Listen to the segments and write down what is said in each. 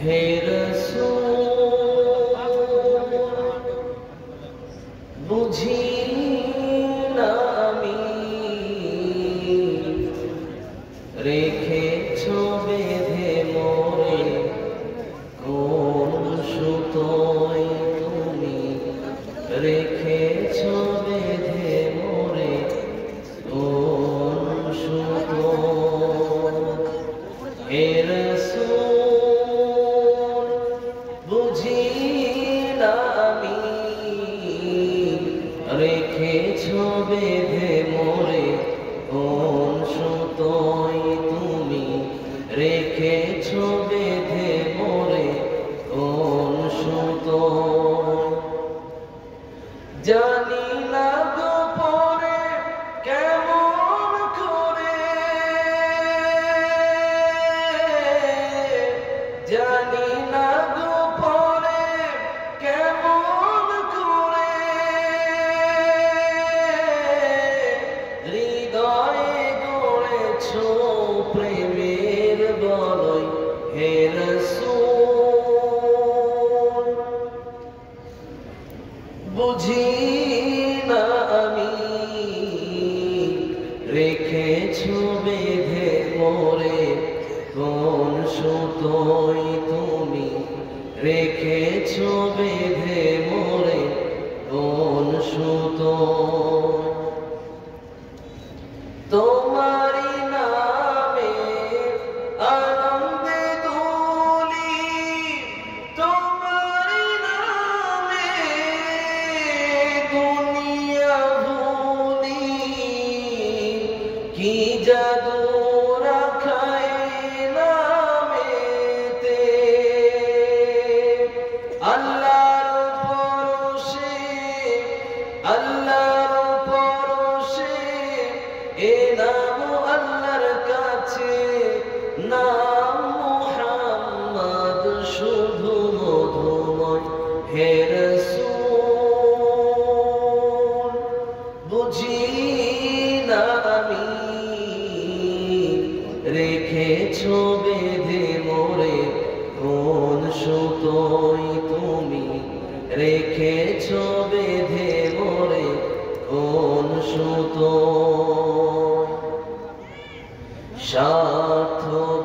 হে রাসূল বুঝি না আমি রেখেছো বেঁধে মোরে কোন সুতোয় তুমি রেখেছো বেঁধে মোরে কোন সুতোয় হে রাসূল বুঝি না আমি রেখেছো বেঁধে মোরে কোন সুতোয় তুমি রেখেছো বেঁধে মোরে কোন সুতোয় জানি না গো পরে কেমন করে জানি না গো পরে কেমন করে হৃদয়ে গড়েছো প্রেমের বলয় হে রাসূল বুঝি না আমি রেখেছো বেঁধে মোরে কোন সুতোয় তুমি রেখেছো বেঁধে মোরে কোন সুতোয় তোমারি নামে আনন্দে দুলি তোমারি নামে দুনিয়া ভুলি কি জাদু রাখায় নামেতে আল্লাহর পরশে আল্লাহর পরশে এ নাম আল্লাহর কাছে নাম মুহাম্মদ শুধু মধুময় হে রাসূল বুঝি না আমি রেখেছো বেঁধে মোরে কোন সুতোয় তুমি রেখেছো বেঁধে মোরে কোন সুতোয়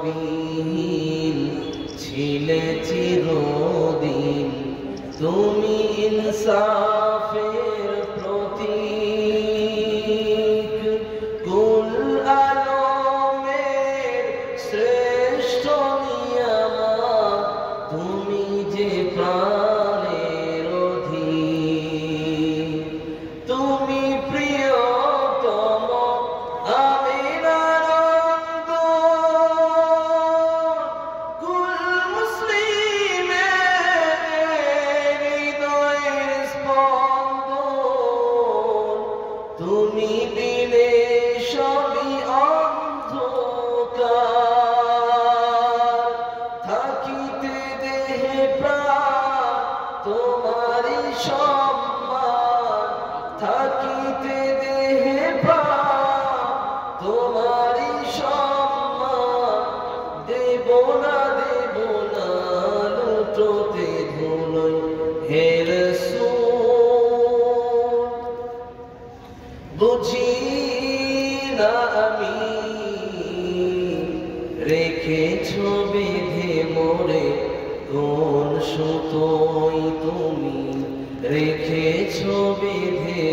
স্বার্থবিহীন ছিলে চিরদিন তুমি ইনসাফের প্রতীক কুল আলমের শ্রেষ্ঠ নিয়ামত তুমি যে প্রাণের অধীন তুমি প্রিয়তম আমিনার কুল মুসলিমের হৃদয়ের স্পন্দন তুমি বিনে সবই অন্ধকার থাকিতে দেহে প্রাণ তোমারই সম্মান থাকিতে দেহে প্রাণ তোমারই সম্মান দেব না লুটোতে ধুলোয় হে রাসূল বুঝি না আমি রেখেছো বেঁধে মোরে কোন সুতোয় তুমি রেখেছো বেঁধে